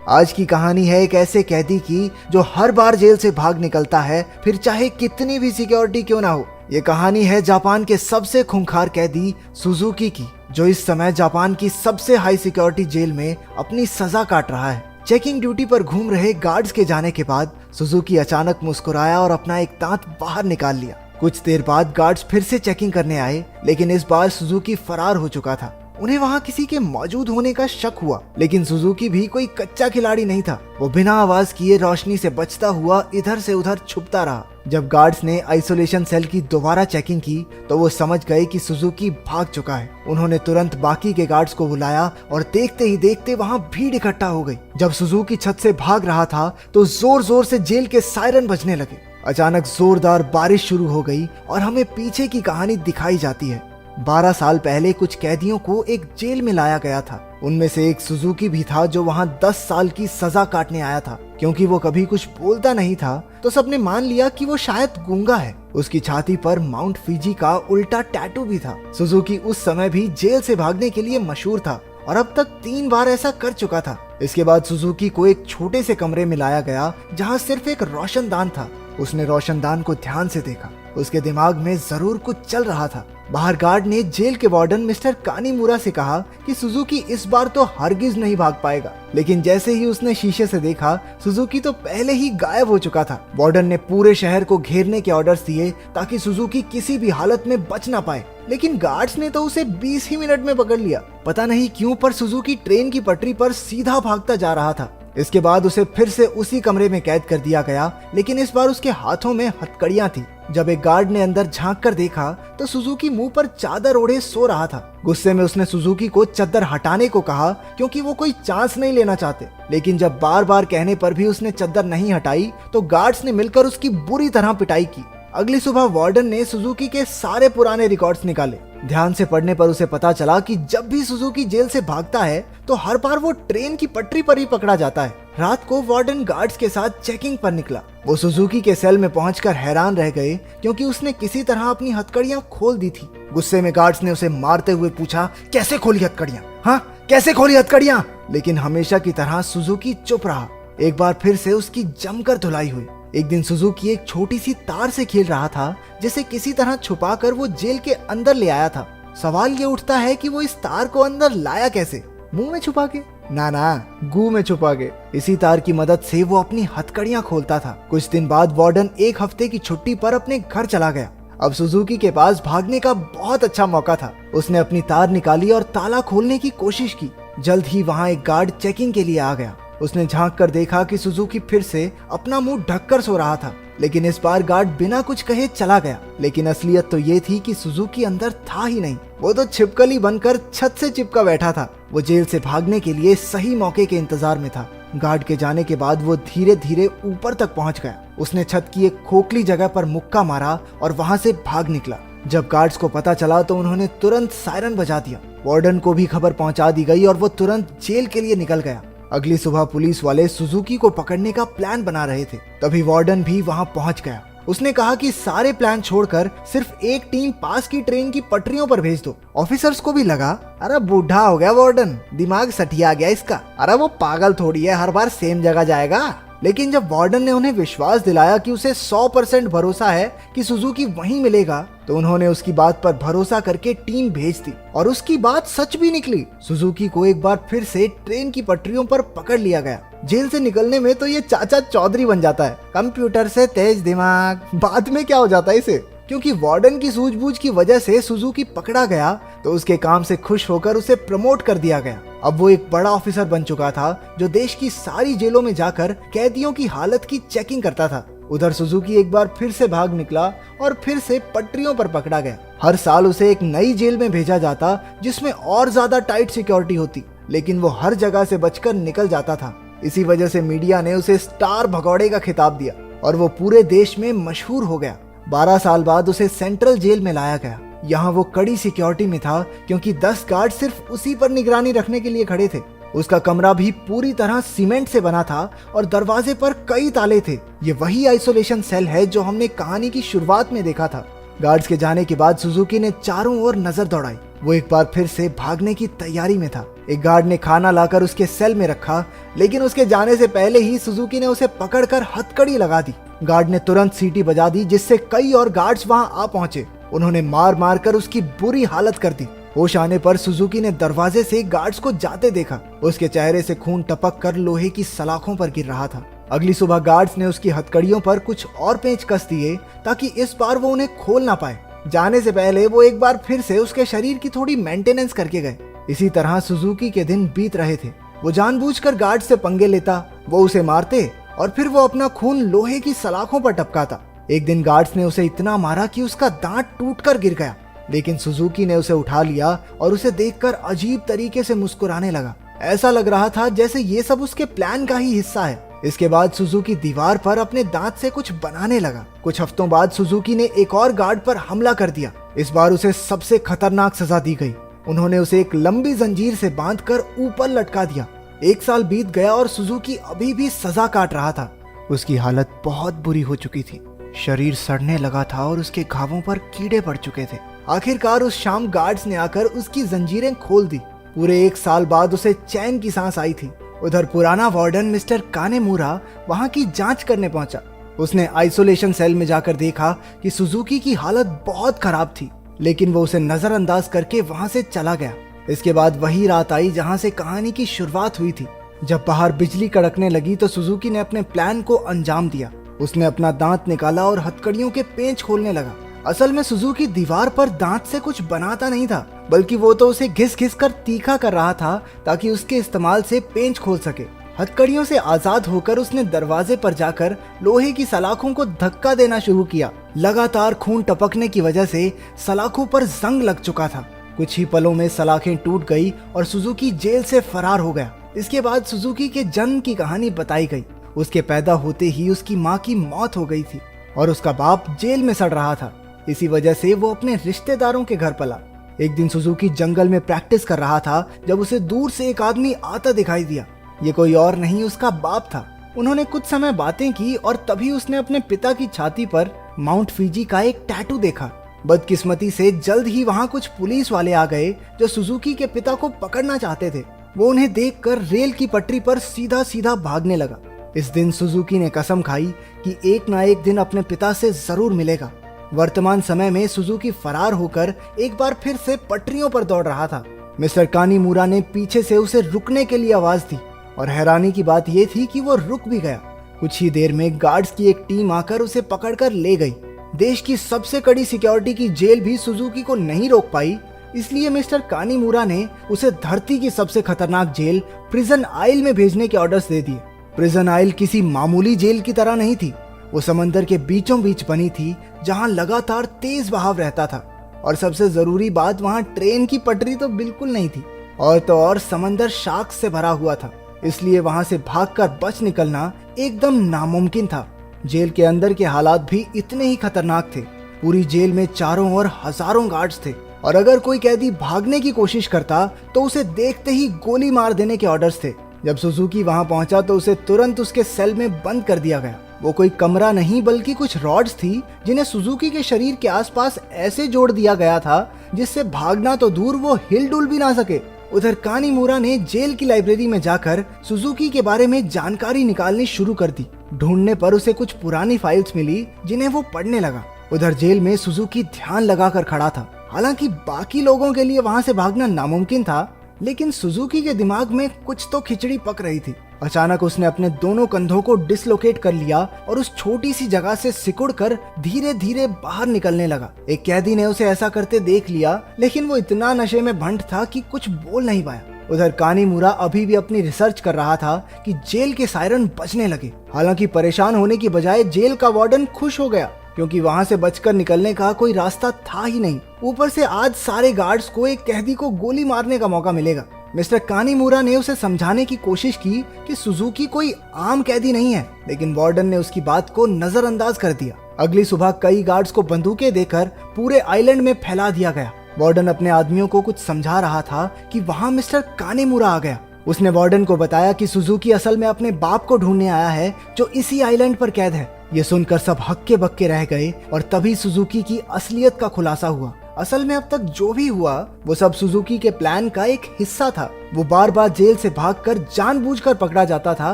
आज की कहानी है एक ऐसे कैदी की जो हर बार जेल से भाग निकलता है, फिर चाहे कितनी भी सिक्योरिटी क्यों ना हो। ये कहानी है जापान के सबसे खूंखार कैदी सुजुकी की, जो इस समय जापान की सबसे हाई सिक्योरिटी जेल में अपनी सजा काट रहा है। चेकिंग ड्यूटी पर घूम रहे गार्ड्स के जाने के बाद सुजुकी अचानक मुस्कुराया और अपना एक दांत बाहर निकाल लिया। कुछ देर बाद गार्ड्स फिर से चेकिंग करने आए, लेकिन इस बार सुजुकी फरार हो चुका था। उन्हें वहां किसी के मौजूद होने का शक हुआ, लेकिन सुजुकी भी कोई कच्चा खिलाड़ी नहीं था। वो बिना आवाज किए रोशनी से बचता हुआ इधर से उधर छुपता रहा। जब गार्ड्स ने आइसोलेशन सेल की दोबारा चेकिंग की तो वो समझ गए कि सुजुकी भाग चुका है। उन्होंने तुरंत बाकी के गार्ड्स को बुलाया और देखते ही देखते वहां भीड़ इकट्ठा हो गई। जब सुजुकी छत से भाग रहा था तो जोर जोर से जेल के सायरन बजने लगे। अचानक जोरदार बारिश शुरू हो गई और हमें पीछे की कहानी दिखाई जाती है। 12 साल पहले कुछ कैदियों को एक जेल में लाया गया था। उनमें से एक सुजुकी भी था जो वहां 10 साल की सजा काटने आया था। क्योंकि वो कभी कुछ बोलता नहीं था तो सबने मान लिया कि वो शायद गूंगा है। उसकी छाती पर माउंट फिजी का उल्टा टैटू भी था। सुजुकी उस समय भी जेल से भागने के लिए मशहूर था और अब तक 3 बार ऐसा कर चुका था। इसके बाद सुजुकी को एक छोटे से कमरे में लाया गया जहाँ सिर्फ एक रोशनदान था। उसने रोशनदान को ध्यान से देखा। उसके दिमाग में जरूर कुछ चल रहा था। बाहर गार्ड ने जेल के वार्डन मिस्टर कानीमुरा से कहा कि सुजुकी इस बार तो हरगिज नहीं भाग पाएगा, लेकिन जैसे ही उसने शीशे से देखा सुजुकी तो पहले ही गायब हो चुका था। वार्डन ने पूरे शहर को घेरने के ऑर्डर्स दिए ताकि सुजुकी किसी भी हालत में बच ना पाए, लेकिन गार्ड्स ने तो उसे 20 ही मिनट में पकड़ लिया। पता नहीं क्यों पर सुजुकी ट्रेन की पटरी पर सीधा भागता जा रहा था। इसके बाद उसे फिर से उसी कमरे में कैद कर दिया गया, लेकिन इस बार उसके हाथों में हथकड़ियां थी। जब एक गार्ड ने अंदर झांक कर देखा तो सुजुकी मुंह पर चादर ओढ़े सो रहा था। गुस्से में उसने सुजुकी को चादर हटाने को कहा क्योंकि वो कोई चांस नहीं लेना चाहते, लेकिन जब बार बार कहने पर भी उसने चादर नहीं हटाई तो गार्ड्स ने मिलकर उसकी बुरी तरह पिटाई की। अगली सुबह वार्डन ने सुजुकी के सारे पुराने रिकॉर्ड्स निकाले। ध्यान से पढ़ने पर उसे पता चला कि जब भी सुजुकी जेल से भागता है तो हर बार वो ट्रेन की पटरी पर ही पकड़ा जाता है। रात को वार्डन गार्ड्स के साथ चेकिंग पर निकला। वो सुजुकी के सेल में पहुंचकर हैरान रह गए क्योंकि उसने किसी तरह अपनी हथकड़ियां खोल दी थी। गुस्से में गार्ड्स ने उसे मारते हुए पूछा, कैसे खोली हथकड़ियां? हाँ, कैसे खोली हथकड़ियां? लेकिन हमेशा की तरह सुजुकी चुप रहा। एक बार फिर से उसकी जमकर धुलाई हुई। एक दिन सुजुकी एक छोटी सी तार से खेल रहा था जिसे किसी तरह छुपाकर वो जेल के अंदर ले आया था। सवाल ये उठता है कि वो इस तार को अंदर लाया कैसे? मुंह में छुपा के? ना, गू में छुपा के। इसी तार की मदद से वो अपनी हथकड़ियां खोलता था। कुछ दिन बाद वार्डन एक हफ्ते की छुट्टी पर अपने घर चला गया। अब सुजुकी के पास भागने का बहुत अच्छा मौका था। उसने अपनी तार निकाली और ताला खोलने की कोशिश की। जल्द ही वहाँ एक गार्ड चेकिंग के लिए आ गया। उसने झांक कर देखा कि सुजुकी फिर से अपना मुंह ढककर सो रहा था, लेकिन इस बार गार्ड बिना कुछ कहे चला गया। लेकिन असलियत तो ये थी कि सुजुकी अंदर था ही नहीं। वो तो छिपकली बनकर छत से चिपका बैठा था। वो जेल से भागने के लिए सही मौके के इंतजार में था। गार्ड के जाने के बाद वो धीरे धीरे ऊपर तक पहुंच गया। उसने छत की एक खोखली जगह पर मुक्का मारा और वहां से भाग निकला। जब गार्ड्स को पता चला तो उन्होंने तुरंत सायरन बजा दिया। वार्डन को भी खबर पहुंचा दी गई और वो तुरंत जेल के लिए निकल गया। अगली सुबह पुलिस वाले सुजुकी को पकड़ने का प्लान बना रहे थे। तभी वार्डन भी वहां पहुंच गया। उसने कहा कि सारे प्लान छोड़कर सिर्फ एक टीम पास की ट्रेन की पटरियों पर भेज दो। ऑफिसर्स को भी लगा, अरे बूढ़ा हो गया वार्डन, दिमाग सठिया गया इसका, अरे वो पागल थोड़ी है, हर बार सेम जगह जाएगा। लेकिन जब वार्डन ने उन्हें विश्वास दिलाया कि उसे 100% भरोसा है कि सुजुकी वहीं मिलेगा, तो उन्होंने उसकी बात पर भरोसा करके टीम भेज दी और उसकी बात सच भी निकली। सुजुकी को एक बार फिर से ट्रेन की पटरियों पर पकड़ लिया गया। जेल से निकलने में तो ये चाचा चौधरी बन जाता है, कंप्यूटर से तेज दिमाग। बाद में क्या हो जाता है इसे? क्योंकि वार्डन की सूझबूझ की वजह से सुजुकी पकड़ा गया तो उसके काम से खुश होकर उसे प्रमोट कर दिया गया। अब वो एक बड़ा ऑफिसर बन चुका था जो देश की सारी जेलों में जाकर कैदियों की हालत की चेकिंग करता था। उधर सुजुकी एक बार फिर से भाग निकला और फिर से पटरियों पर पकड़ा गया। हर साल उसे एक नई जेल में भेजा जाता जिसमें और ज्यादा टाइट सिक्योरिटी होती, लेकिन वो हर जगह से बचकर निकल जाता था। इसी वजह से मीडिया ने उसे स्टार भगौड़े का खिताब दिया और वो पूरे देश में मशहूर हो गया। 12 साल बाद उसे सेंट्रल जेल में लाया गया। यहाँ वो कड़ी सिक्योरिटी में था क्योंकि 10 गार्ड सिर्फ उसी पर निगरानी रखने के लिए खड़े थे। उसका कमरा भी पूरी तरह सीमेंट से बना था और दरवाजे पर कई ताले थे। ये वही आइसोलेशन सेल है जो हमने कहानी की शुरुआत में देखा था। गार्ड्स के जाने के बाद सुजुकी ने चारों ओर नजर दौड़ाई। वो एक बार फिर से भागने की तैयारी में था। एक गार्ड ने खाना लाकर उसके सेल में रखा, लेकिन उसके जाने से पहले ही सुजुकी ने उसे पकड़कर हथकड़ी लगा दी। गार्ड ने तुरंत सीटी बजा दी, जिससे कई और गार्ड्स वहां आ पहुंचे। उन्होंने मार मार कर उसकी बुरी हालत कर दी। होश आने पर सुजुकी ने दरवाजे से गार्ड्स को जाते देखा। उसके चेहरे से खून टपक कर लोहे की सलाखों पर गिर रहा था। अगली सुबह गार्ड्स ने उसकी हथकड़ियों पर कुछ और पेंच कस दिए ताकि इस बार वो उन्हें खोल ना पाए। जाने से पहले वो एक बार फिर से उसके शरीर की थोड़ी मेंटेनेंस करके गए। इसी तरह सुजुकी के दिन बीत रहे थे। वो जानबूझकर गार्ड से पंगे लेता, वो उसे मारते और फिर वो अपना खून लोहे की सलाखों पर टपकाता। एक दिन गार्ड्स ने उसे इतना मारा कि उसका दांत टूटकर गिर गया, लेकिन सुजुकी ने उसे उठा लिया और उसे देखकर अजीब तरीके से मुस्कुराने लगा। ऐसा लग रहा था जैसे ये सब उसके प्लान का ही हिस्सा है। इसके बाद सुजुकी दीवार पर अपने दांत से कुछ बनाने लगा। कुछ हफ्तों बाद सुजुकी ने एक और गार्ड पर हमला कर दिया। इस बार उसे सबसे खतरनाक सजा दी गई। उन्होंने उसे एक लंबी जंजीर से बांधकर ऊपर लटका दिया। 1 साल बीत गया और सुजुकी अभी भी सजा काट रहा था। उसकी हालत बहुत बुरी हो चुकी थी। शरीर सड़ने लगा था और उसके घावों पर कीड़े पड़ चुके थे। आखिरकार उस शाम गार्ड्स ने आकर उसकी जंजीरें खोल दी। पूरे 1 साल बाद उसे चैन की सांस आई थी। उधर पुराना वार्डन मिस्टर कानेमुरा वहां की जांच करने पहुंचा। उसने आइसोलेशन सेल में जाकर देखा कि सुजुकी की हालत बहुत खराब थी, लेकिन वो उसे नजरअंदाज करके वहां से चला गया। इसके बाद वही रात आई जहां से कहानी की शुरुआत हुई थी। जब बाहर बिजली कड़कने लगी तो सुजुकी ने अपने प्लान को अंजाम दिया। उसने अपना दांत निकाला और हथकड़ियों के पेंच खोलने लगा। असल में सुजुकी दीवार पर दांत से कुछ बनाता नहीं था, बल्कि वो तो उसे घिस घिस कर तीखा कर रहा था ताकि उसके इस्तेमाल से पेंच खोल सके। हथकड़ियों से आजाद होकर उसने दरवाजे पर जाकर लोहे की सलाखों को धक्का देना शुरू किया। लगातार खून टपकने की वजह से सलाखों पर जंग लग चुका था। कुछ ही पलों में सलाखें टूट गई और सुजुकी जेल से फरार हो गया। इसके बाद सुजुकी के जन्म की कहानी बताई गई। उसके पैदा होते ही उसकी माँ की मौत हो गई थी और उसका बाप जेल में सड़ रहा था। इसी वजह से वो अपने रिश्तेदारों के घर पला। एक दिन सुजुकी जंगल में प्रैक्टिस कर रहा था जब उसे दूर से एक आदमी आता दिखाई दिया। ये कोई और नहीं उसका बाप था। उन्होंने कुछ समय बातें की और तभी उसने अपने पिता की छाती पर माउंट फीजी का एक टैटू देखा। बदकिस्मती से जल्द ही वहां कुछ पुलिस वाले आ गए जो सुजुकी के पिता को पकड़ना चाहते थे। वो उन्हें देखकर रेल की पटरी पर सीधा सीधा भागने लगा। इस दिन सुजुकी ने कसम खाई कि एक ना एक दिन अपने पिता से जरूर मिलेगा। वर्तमान समय में सुजुकी फरार होकर एक बार फिर से पटरियों पर दौड़ रहा था। मिस्टर कानीमुरा ने पीछे से उसे रुकने के लिए आवाज दी और हैरानी की बात यह थी कि वो रुक भी गया। कुछ ही देर में गार्ड्स की एक टीम आकर उसे पकड़कर ले गई। देश की सबसे कड़ी सिक्योरिटी की जेल भी सुजुकी को नहीं रोक पाई, इसलिए मिस्टर कानीमुरा ने उसे धरती की सबसे खतरनाक जेल प्रिजन आइल में भेजने के ऑर्डर्स दे दिए। प्रिजन आइल किसी मामूली जेल की तरह नहीं थी। वो समंदर के बीचों बीच बनी थी जहां लगातार तेज बहाव रहता था और सबसे जरूरी बात वहां ट्रेन की पटरी तो बिल्कुल नहीं थी और तो और समंदर शार्क से भरा हुआ था, इसलिए वहां से भागकर बच निकलना एकदम नामुमकिन था। जेल के अंदर के हालात भी इतने ही खतरनाक थे। पूरी जेल में चारों ओर हजारों गार्ड्स थे और अगर कोई कैदी भागने की कोशिश करता तो उसे देखते ही गोली मार देने के ऑर्डर्स थे। जब सुजुकी वहां पहुंचा तो उसे तुरंत उसके सेल में बंद कर दिया गया। वो कोई कमरा नहीं बल्कि कुछ रॉड्स थी जिन्हें सुजुकी के शरीर के आसपास ऐसे जोड़ दिया गया था जिससे भागना तो दूर वो हिल डुल भी ना सके। उधर कानीमुरा ने जेल की लाइब्रेरी में जाकर सुजुकी के बारे में जानकारी निकालनी शुरू कर दी। ढूंढने पर उसे कुछ पुरानी फाइल्स मिली जिन्हें वो पढ़ने लगा। उधर जेल में सुजुकी ध्यान लगाकर खड़ा था। हालांकि बाकी लोगों के लिए वहां से भागना नामुमकिन था, लेकिन सुजुकी के दिमाग में कुछ तो खिचड़ी पक रही थी। अचानक उसने अपने दोनों कंधों को डिसलोकेट कर लिया और उस छोटी सी जगह से सिकुड़कर धीरे धीरे बाहर निकलने लगा। एक कैदी ने उसे ऐसा करते देख लिया, लेकिन वो इतना नशे में भंट था कि कुछ बोल नहीं पाया। उधर कानीमुरा अभी भी अपनी रिसर्च कर रहा था कि जेल के सायरन बजने लगे। हालांकि परेशान होने की बजाय जेल का वार्डन खुश हो गया क्योंकि वहां से बचकर निकलने का कोई रास्ता था ही नहीं। ऊपर से आज सारे गार्ड्स को एक कैदी को गोली मारने का मौका मिलेगा। मिस्टर कानीमुरा ने उसे समझाने की कोशिश की कि सुजुकी कोई आम कैदी नहीं है, लेकिन वार्डन ने उसकी बात को नजरअंदाज कर दिया। अगली सुबह कई गार्ड्स को बंदूकें देकर पूरे आइलैंड में फैला दिया गया। वार्डन अपने आदमियों को कुछ समझा रहा था कि वहां मिस्टर कानीमुरा आ गया। उसने वार्डन को बताया कि सुजुकी असल में अपने बाप को ढूंढने आया है जो इसी आइलैंड पर कैद है। ये सुनकर सब हक्के बक्के रह गए और तभी सुजुकी की असलियत का खुलासा हुआ। असल में अब तक जो भी हुआ वो सब सुजुकी के प्लान का एक हिस्सा था। वो बार बार जेल से भागकर जानबूझकर पकड़ा जाता था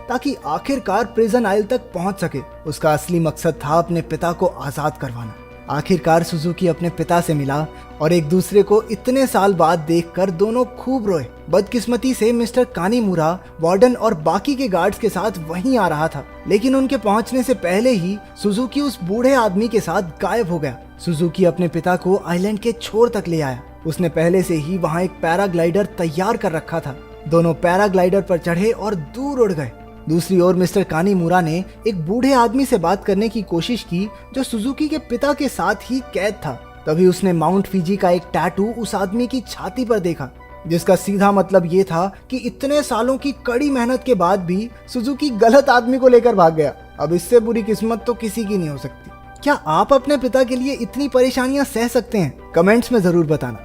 ताकि आखिरकार प्रिजन आइल तक पहुंच सके। उसका असली मकसद था अपने पिता को आजाद करवाना। आखिरकार सुजुकी अपने पिता से मिला और एक दूसरे को इतने साल बाद देखकर दोनों खूब रोए। बदकिस्मती से मिस्टर कानीमुरा वार्डन और बाकी के गार्ड्स के साथ वहीं आ रहा था, लेकिन उनके पहुंचने से पहले ही सुजुकी उस बूढ़े आदमी के साथ गायब हो गया। सुजुकी अपने पिता को आइलैंड के छोर तक ले आया। उसने पहले से ही वहां एक पैराग्लाइडर तैयार कर रखा था। दोनों पैराग्लाइडर पर चढ़े और दूर उड़ गए। दूसरी ओर मिस्टर कानीमुरा ने एक बूढ़े आदमी से बात करने की कोशिश की जो सुजुकी के पिता के साथ ही कैद था। तभी उसने माउंट फिजी का एक टैटू उस आदमी की छाती पर देखा, जिसका सीधा मतलब ये था कि इतने सालों की कड़ी मेहनत के बाद भी सुजुकी गलत आदमी को लेकर भाग गया। अब इससे बुरी किस्मत तो किसी की नहीं हो सकती। क्या आप अपने पिता के लिए इतनी परेशानियां सह सकते हैं? कमेंट्स में जरूर बताना।